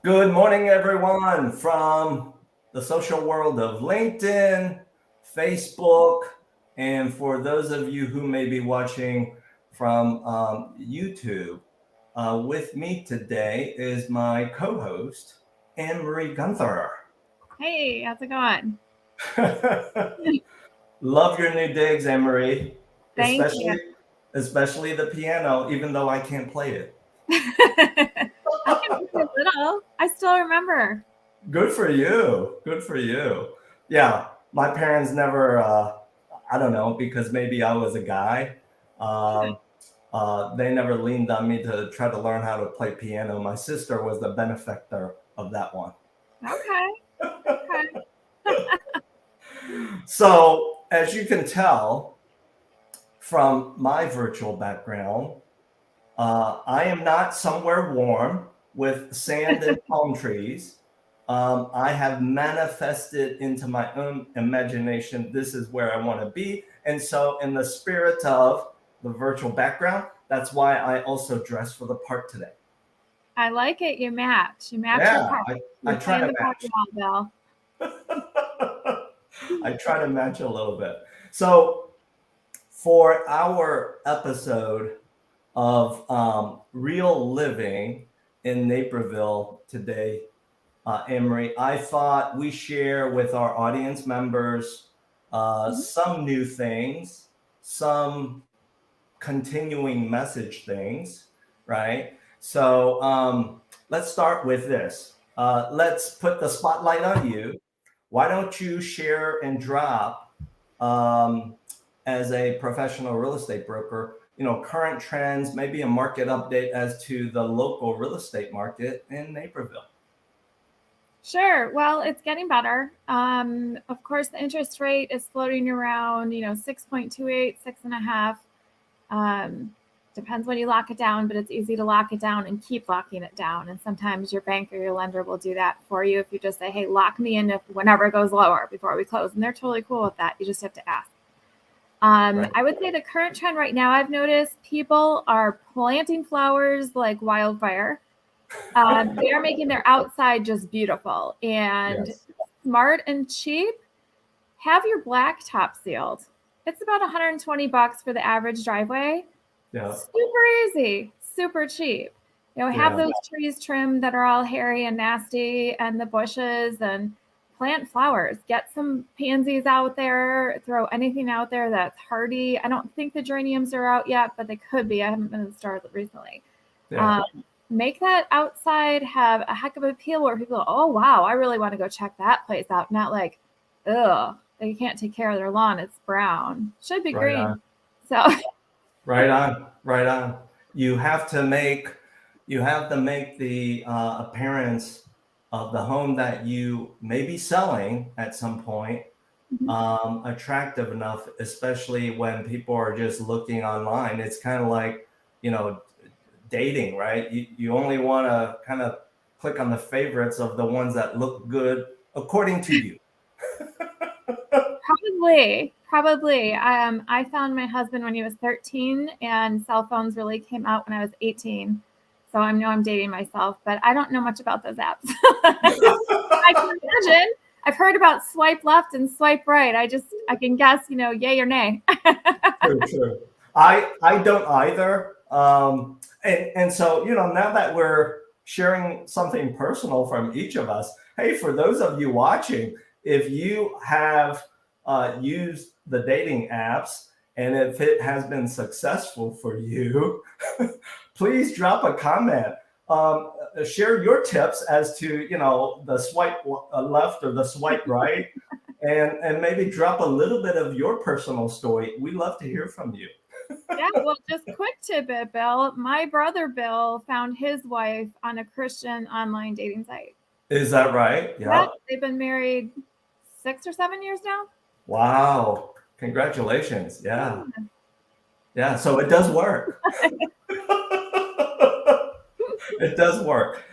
Good morning, everyone, from the social world of LinkedIn, Facebook, and for those of you who may be watching from YouTube. With me today is my co host, Anne Marie Gunther. Hey, how's it going? Love your new digs, Anne Marie, Thank you. especially the piano, even though I can't play it. I can play a little. I still remember. Good for you. Good for you. Yeah, my parents never, I don't know, because maybe I was a guy. Um, they never leaned on me to try to learn how to play piano. My sister was the benefactor of that one. Okay. Okay. So, as you can tell from my virtual background, I am not somewhere warm with sand and palm trees. I have manifested into my own imagination, this is where I want to be. And so, in the spirit of the virtual background, that's why I also dress for the part today. I like it. You match. You match your Yeah, part. I You're try playing to the part well, match. Bill. I try to match a little bit. So, for our episode of real living in Naperville today, Emery, I thought we share with our audience members Mhm. some new things, some continuing message things, right? So let's start with this. Let's put the spotlight on you. Why don't you share and drop um, as a professional real estate broker, current trends, maybe a market update as to the local real estate market in Naperville. Sure. Well, it's getting better. Of course, the interest rate is floating around, 6.28, 6.5. Um, Depends when you lock it down, but it's easy to lock it down and keep locking it down. And sometimes your bank or your lender will do that for you if you just say, hey, lock me in if whenever it goes lower before we close. And they're totally cool with that. You just have to ask. Right. I would say the current trend right now, I've noticed people are planting flowers like wildfire. They are making their outside just beautiful and Yes. smart and cheap. Have your blacktop sealed. It's about $120 for the average driveway. Yeah. Super easy, super cheap. Have Yeah. those trees trimmed that are all hairy and nasty and the bushes and plant flowers. Get some pansies out there, throw anything out there that's hardy. I don't think the geraniums are out yet, but they could be. I haven't been to the store recently. Yeah. Um, Make that outside have a heck of a appeal where people go, oh, wow, I really want to go check that place out. Not like, ugh, they can't take care of their lawn. It's brown. Should be Right green. on. So Right on. Right on. You have to make the appearance of the home that you may be selling at some point attractive enough, especially when people are just looking online. It's kind of like, you know, dating, right? You only want to kind of click on the favorites of the ones that look good according to you. Probably. I found my husband when he was 13, and cell phones really came out when I was 18. So I know I'm dating myself, but I don't know much about those apps. I can imagine. I've heard about swipe left and swipe right. I can guess, yay or nay. True, true. I don't either. And so, now that we're sharing something personal from each of us, hey, for those of you watching, if you have used the dating apps and if it has been successful for you, please drop a comment. Share your tips as to, the swipe left or the swipe right, and maybe drop a little bit of your personal story. We love to hear from you. Yeah, well, just quick tidbit, Bill. My brother Bill found his wife on a Christian online dating site. Is that right? Yeah, Yeah. they've been married 6 or 7 years now. Wow. Congratulations. Yeah. Yeah. Yeah. So it does work. It does work.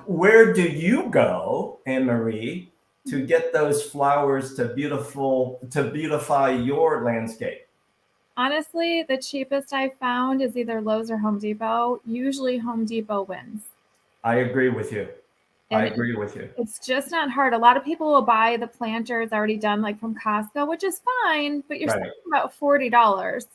Where do you go, Anne Marie, to get those flowers to beautify your landscape? Honestly, the cheapest I've found is either Lowe's or Home Depot. Usually Home Depot wins. I agree with you. I And agree with you. it's just not hard. A lot of people will buy the planters already done, like from Costco, which is fine, but you're Right. spending about $40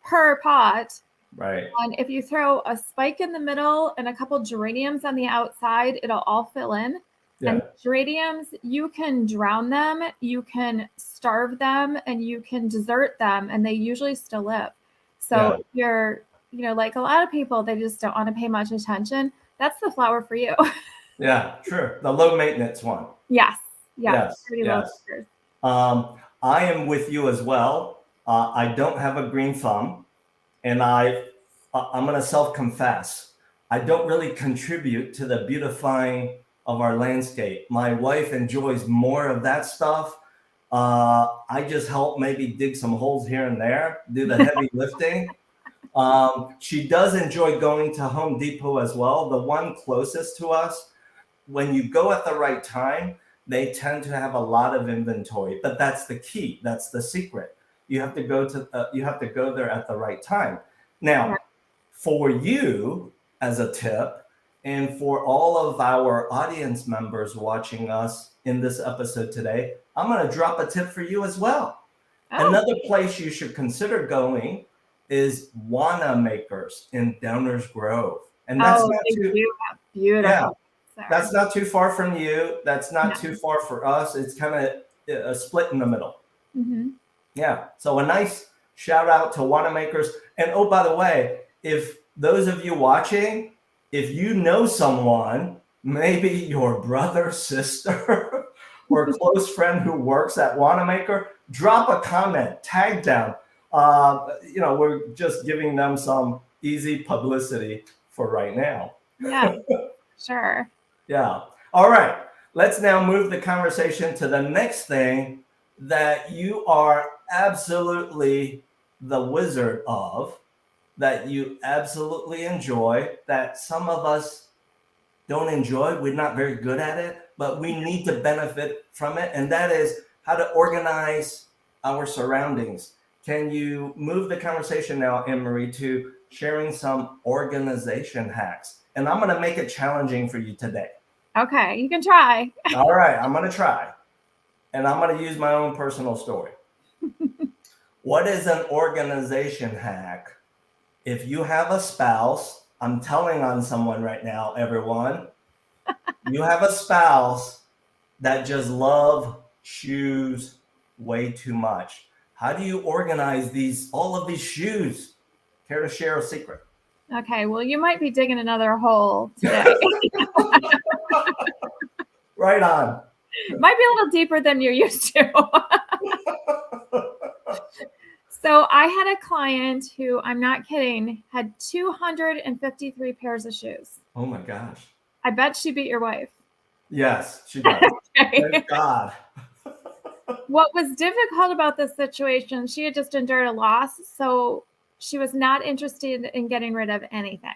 per pot. Right. And if you throw a spike in the middle and a couple geraniums on the outside, it'll all fill in. Yeah. And geraniums, you can drown them, you can starve them, and you can desert them, and they usually still live. So if you're, like a lot of people, they just don't want to pay much attention. That's the flower for you. Yeah, sure. The low maintenance one. Yes. Yes. Pretty Yes. low. I am with you as well. I don't have a green thumb, and I'm going to self-confess. I don't really contribute to the beautifying of our landscape. My wife enjoys more of that stuff. I just help maybe dig some holes here and there, do the heavy lifting. She does enjoy going to Home Depot as well. The one closest to us, when you go at the right time, they tend to have a lot of inventory, but that's the key. That's the secret. You have to go there at the right time. Now, for you as a tip, and for all of our audience members watching us in this episode today, I'm going to drop a tip for you as well. Oh. Another place you should consider going is Wanamaker's in Downers Grove. And that's not too beautiful. Yeah, that's not too far from you. That's not too far for us. It's kind of a split in the middle. Mm-hmm. Yeah. So a nice shout out to Wanamaker's. And oh, by the way, if those of you watching, if you know someone, maybe your brother, sister, or close friend who works at Wanamaker, drop a comment, tag them. We're just giving them some easy publicity for right now. Yeah, sure. Yeah. All right. Let's now move the conversation to the next thing that you are absolutely the wizard of, that you absolutely enjoy, that some of us don't enjoy. We're not very good at it, but we need to benefit from it. And that is how to organize our surroundings. Can you move the conversation now, Anne-Marie, to sharing some organization hacks? And I'm going to make it challenging for you today. Okay, you can try. All right, I'm going to try. And I'm going to use my own personal story. What is an organization hack? If you have a spouse, I'm telling on someone right now, everyone. You have a spouse that just love shoes way too much. How do you organize all of these shoes? Care to share a secret? Okay, well, you might be digging another hole today. Right on. Might be a little deeper than you're used to. So I had a client who, I'm not kidding, had 253 pairs of shoes. Oh my gosh. I bet she beat your wife. Yes, she does. Okay. Thank God. What was difficult about this situation, she had just endured a loss, so she was not interested in getting rid of anything.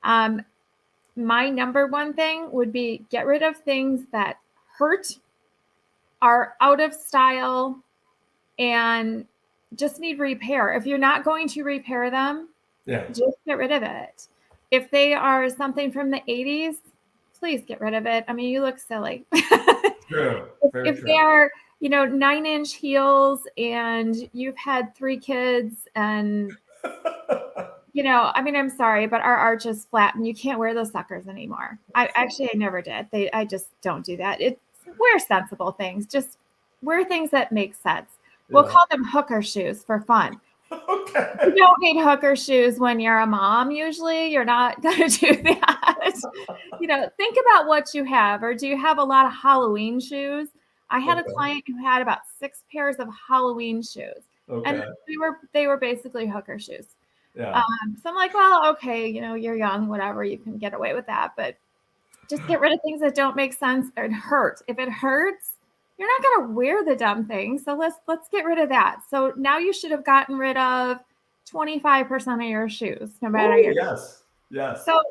My number one thing would be get rid of things that hurt, are out of style, and just need repair. If you're not going to repair them, just get rid of it. If they are something from the 80s, please get rid of it. I mean, you look silly. True. If they're, 9-inch heels and you've had 3 kids and, I'm sorry, but our arch is flat and you can't wear those suckers anymore. I never did. I just don't do that. Wear sensible things. Just wear things that make sense. We'll call them hooker shoes for fun. Okay. You don't need hooker shoes when you're a mom. Usually you're not going to do that. Think about what you have. Or do you have a lot of Halloween shoes? I had a client who had about 6 pairs of Halloween shoes. Okay. And they were basically hooker shoes. Yeah. So I'm like, well, okay, you're young, whatever, you can get away with that. But just get rid of things that don't make sense or hurt. If it hurts, you're not going to wear the dumb thing. So let's get rid of that. So now you should have gotten rid of 25% of your shoes, no matter your. Yes. So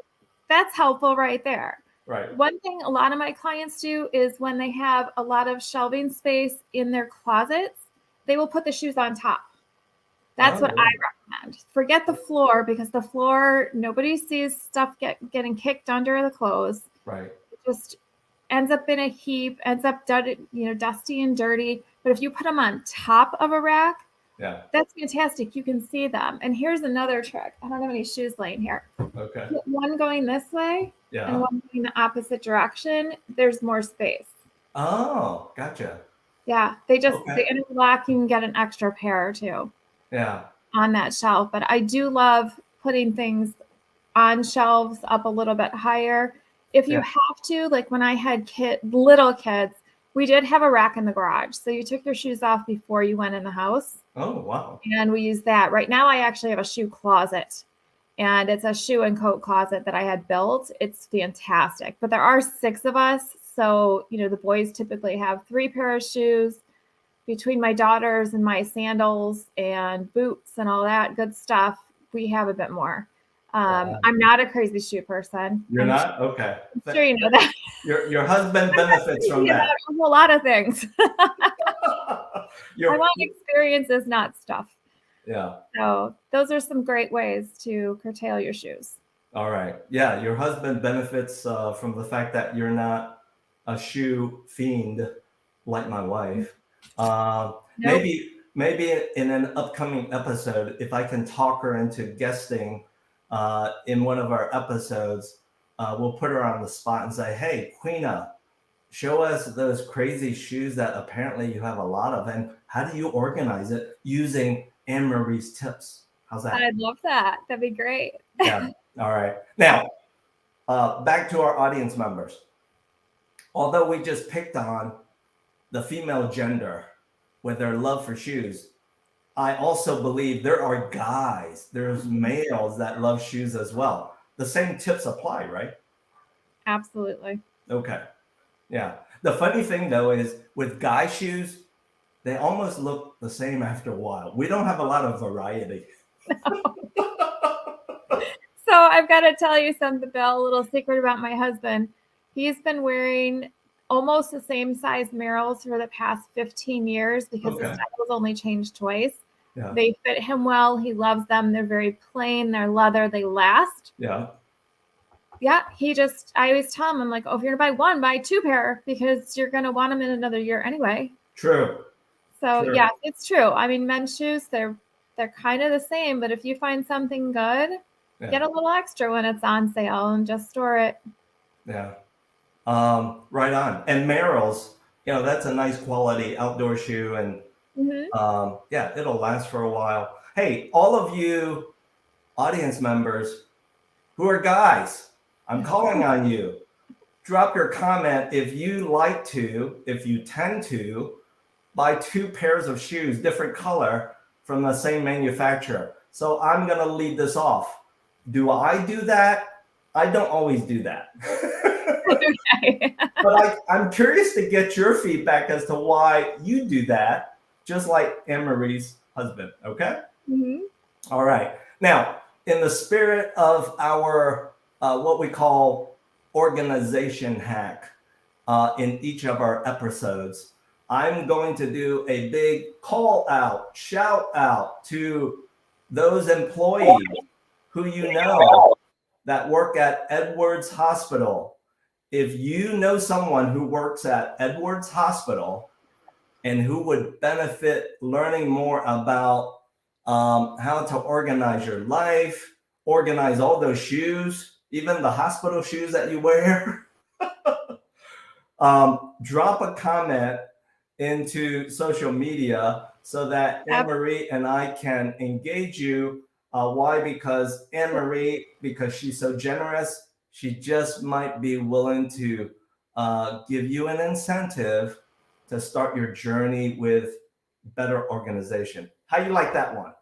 that's helpful right there. Right. One thing a lot of my clients do is when they have a lot of shelving space in their closets, they will put the shoes on top. That's what I recommend. Forget the floor, because the floor, nobody sees stuff getting kicked under the clothes. Right. just ends up in a heap, ends up dusty and dirty. But if you put them on top of a rack, Yeah. that's fantastic. You can see them. And here's another trick. I don't have any shoes laying here. Okay. Put one going this way Yeah. and one going the opposite direction. There's more space. Oh, gotcha. Yeah, they interlock. You can get an extra pair too. Yeah. On that shelf. But I do love putting things on shelves up a little bit higher. If you have to, like when I had little kids, we did have a rack in the garage. So you took your shoes off before you went in the house. Oh, wow. And we used that. Right now, I actually have a shoe closet. And it's a shoe and coat closet that I had built. It's fantastic. But there are 6 of us. So, the boys typically have 3 pairs of shoes. Between my daughters and my sandals and boots and all that good stuff, we have a bit more. I'm not a crazy shoe person. You're not? Okay. I'm sure you know that. Your husband benefits from that. A whole lot of things. I Your want experiences, not stuff. Yeah. So those are some great ways to curtail your shoes. All right. Yeah, your husband benefits from the fact that you're not a shoe fiend like my wife. Nope. Maybe in an upcoming episode, if I can talk her into guesting in one of our episodes, we'll put her on the spot and say, "Hey, Queena, show us those crazy shoes that apparently you have a lot of, and how do you organize it using Anne-Marie's tips?" How's that? I'd love that. That'd be great. Yeah. All right. Now, back to our audience members. Although we just picked on the female gender with their love for shoes, I also believe there are guys, there's males that love shoes as well. The same tips apply, right? Absolutely. Okay. Yeah. The funny thing though is with guy shoes, they almost look the same after a while. We don't have a lot of variety. So I've got to tell you something, Bill, a little secret about my husband. He's been wearing almost the same size Merrells for the past 15 years because the styles only changed twice. Yeah. They fit him well. He loves them. They're very plain. They're leather. They last. Yeah. Yeah. I always tell him, I'm like, if you're going to buy one, buy 2 pair because you're going to want them in another year anyway. True. So yeah, it's true. I mean, men's shoes, they're kind of the same, but if you find something good, get a little extra when it's on sale and just store it. Yeah. Right on. And Merrell's, that's a nice quality outdoor shoe, and it'll last for a while. Hey, all of you audience members who are guys, I'm calling on you. Drop your comment if you tend to buy 2 pairs of shoes, different color from the same manufacturer. So I'm going to lead this off. Do I do that? I don't always do that. Okay. But I'm curious to get your feedback as to why you do that, just like Anne-Marie's husband. Okay? Mm-hmm. All right. Now, in the spirit of our what we call organization hack in each of our episodes, I'm going to do a big call out, shout out to those employees who that work at Edwards Hospital. If you know someone who works at Edwards Hospital and who would benefit learning more about how to organize your life, organize all those shoes, even the hospital shoes that you wear, drop a comment into social media so that Anne-Marie and I can engage you. Why? Because Anne-Marie, because she's so generous, she just might be willing to give you an incentive to start your journey with better organization. How you like that one?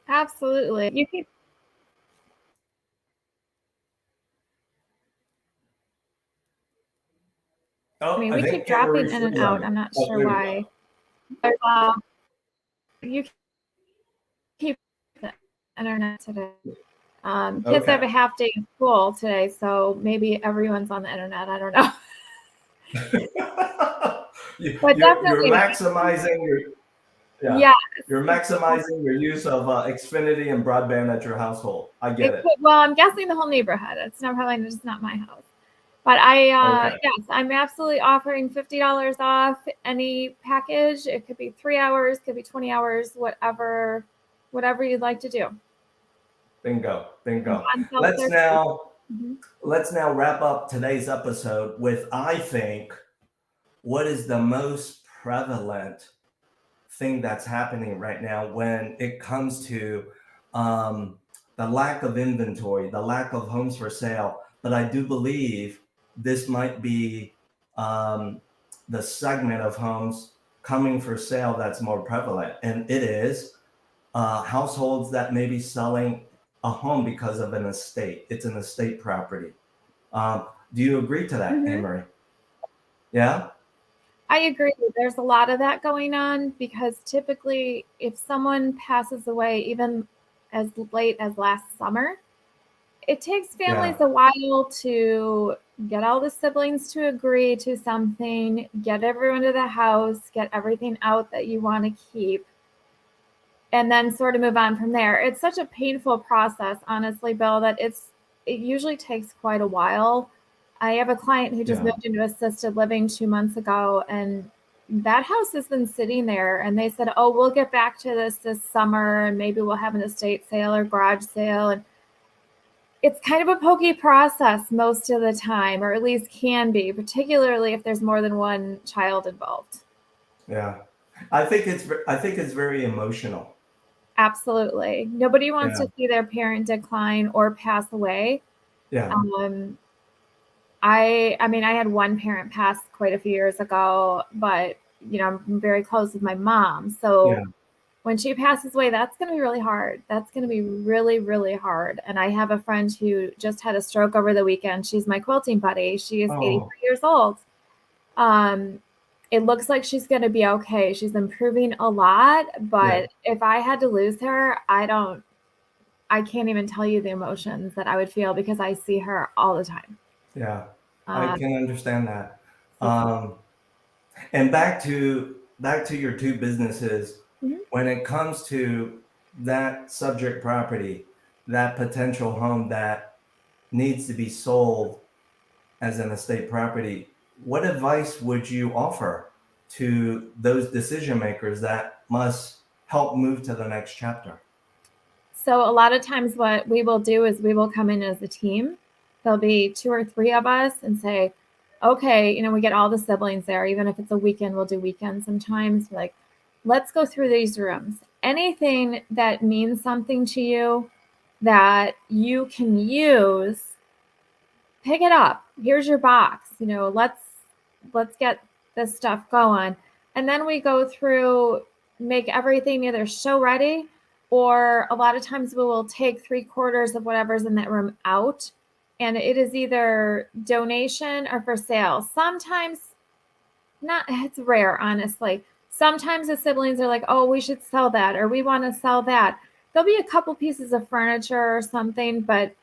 Absolutely. You keep. Oh, I mean, we keep dropping in and out. I'm not sure why. You keep the internet today. Kids have a half day of school today, so maybe everyone's on the internet. I don't know. But you're maximizing you're maximizing your use of Xfinity and broadband at your household. I get it. Well, I'm guessing the whole neighborhood. It's not probably just not my house. But Okay. yes, I'm absolutely offering $50 off any package. It could be 3 hours, could be 20 hours, whatever you'd like to do. Bingo. Bingo. On Let's self-service. now Mhm. let's now wrap up today's episode with, I think, what is the most prevalent thing that's happening right now when it comes to um, the lack of inventory, the lack of homes for sale. But I do believe this might be um, the segment of homes coming for sale that's more prevalent. And it is households that may be selling a home because of an estate. It's an estate property. Do you agree to that, Mhm. Anne-Marie? Yeah? I agree. There's a lot of that going on because typically, if someone passes away, even as late as last summer, it takes Yeah. families a while to get all the siblings to agree to something, get everyone to the house, get everything out that you want to keep, and then sort of move on from there. It's such a painful process, honestly, Bill, that it usually takes quite a while. I have a client who just Yeah. moved into assisted living 2 months ago, and that house has been sitting there. And they said, "Oh, we'll get back to this summer, and maybe we'll have an estate sale or garage sale." And it's kind of a pokey process most of the time, or at least can be, particularly if there's more than one child involved. Yeah. I think it's very emotional. Absolutely. Nobody wants Yeah. to see their parent decline or pass away. Yeah. Um, I mean, I had one parent pass quite a few years ago, but I'm very close with my mom. Yeah. So when she passes away, that's going to be really hard. That's going to be really, really hard. And I have a friend who just had a stroke over the weekend. She's my quilting buddy. She is Oh, 83 years old. Um, it looks like she's going to be okay. She's improving a lot, yeah. but if I had to lose her, I can't even tell you the emotions that I would feel because I see her all the time. Yeah. I Uh, can understand that. so Um, and back to your two businesses, Mhm. when it comes to that subject property, that potential home that needs to be sold as an estate property, what advice would you offer to those decision makers that must help move to the next chapter? So a lot of times what we will do is we will come in as a team. There'll be two or three of us and say, okay, we get all the siblings there. Even if it's a weekend, we'll do weekends sometimes. Like, let's go through these rooms. Anything that means something to you that you can use, pick it up. Here's your box. Let's get this stuff going. And then we go through, make everything either show ready, or a lot of times we will take 3/4 of whatever's in that room out. And it is either donation or for sale. Sometimes not, it's rare, honestly. Sometimes the siblings are like, oh, we should sell that, or we want to sell that. There'll be a couple pieces of furniture or something, but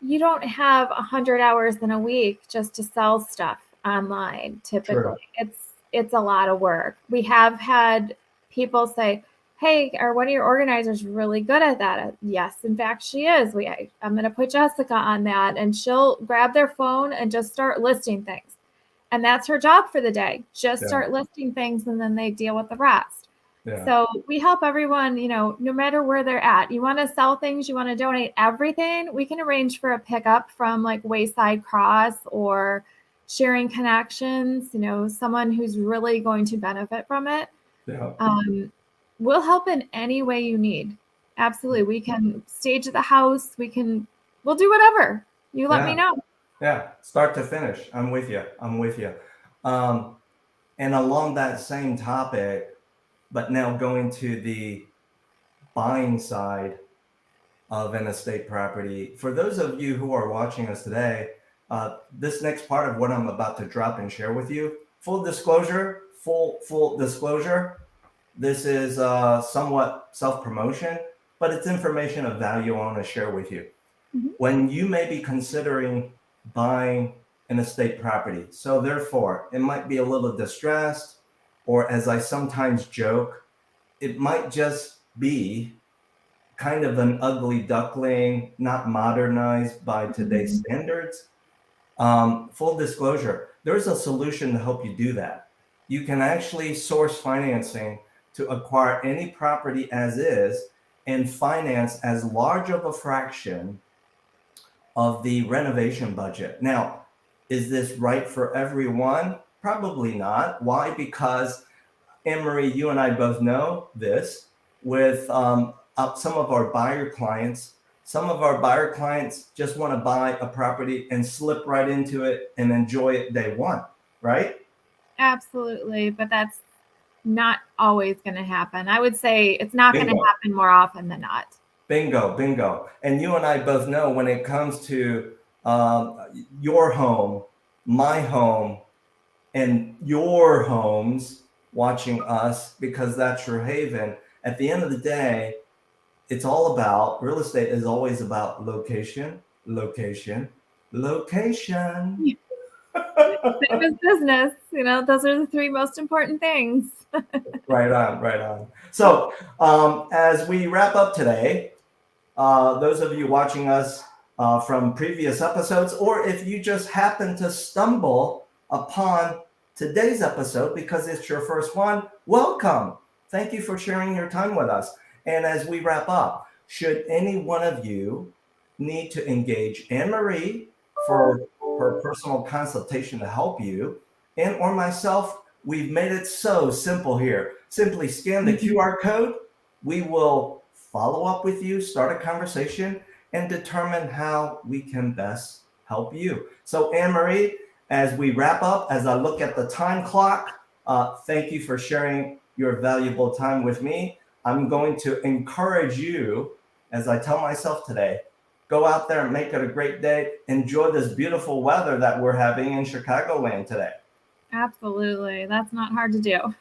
you don't have 100 hours in a week just to sell stuff online. Typically, True. it's a lot of work. We have had people say, hey, are one of your organizers really good at that? Yes, in fact, she is. I'm going to put Jessica on that, and she'll grab their phone and just start listing things. And that's her job for the day. Just Yeah. start listing things, and then they deal with the rest. Yeah. So we help everyone, no matter where they're at. You want to sell things, you want to donate everything, we can arrange for a pickup from like Wayside Cross or Sharing Connections, someone who's really going to benefit from it. Yeah. Um, we'll help in any way you need. Absolutely. We can stage the house. We'll do whatever. You let me Yeah. know. Yeah. Start to finish. I'm with you. I'm with you. Um, and along that same topic, but now going to the buying side of an estate property. For those of you who are watching us today, this next part of what I'm about to drop and share with you, full disclosure, this is somewhat self promotion, but it's information of value I want to share with you. Mhm. When you may be considering buying an estate property, so therefore it might be a little distressed, or as I sometimes joke, it might just be kind of an ugly duckling, not modernized by today's Mhm. standards. Full disclosure, there's a solution to help you do that. You can actually source financing to acquire any property as is and finance as large of a fraction of the renovation budget. Now, is this right for everyone? Probably not. Why? Because Anne-Marie, you and I both know this with some of our buyer clients. Some of our buyer clients just want to buy a property and slip right into it and enjoy it day one, right? Absolutely. But that's not always going to happen. I would say it's not going to Bingo. happen more often than not. Bingo, bingo. And you and I both know when it comes to your home, my home, and your homes watching us, because that's your haven, at the end of the day, it's all about real estate is always about location, location, location. Same as business, those are the three most important things. Right on, right on. So as we wrap up today, those of you watching us from previous episodes, or if you just happen to stumble upon today's episode because it's your first one, welcome. Thank you for sharing your time with us. And as we wrap up, should any one of you need to engage Anne-Marie for her personal consultation to help you, and or myself, we've made it so simple here. Simply scan the QR code. We will follow up with you, start a conversation, and determine how we can best help you. So Anne-Marie, as we wrap up, as I look at the time clock, thank you for sharing your valuable time with me. I'm going to encourage you, as I tell myself today, go out there and make it a great day. Enjoy this beautiful weather that we're having in Chicagoland today. Absolutely. That's not hard to do.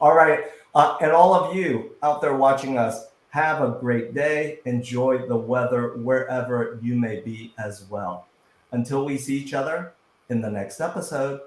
All right. And all of you out there watching us, have a great day. Enjoy the weather wherever you may be as well. Until we see each other in the next episode.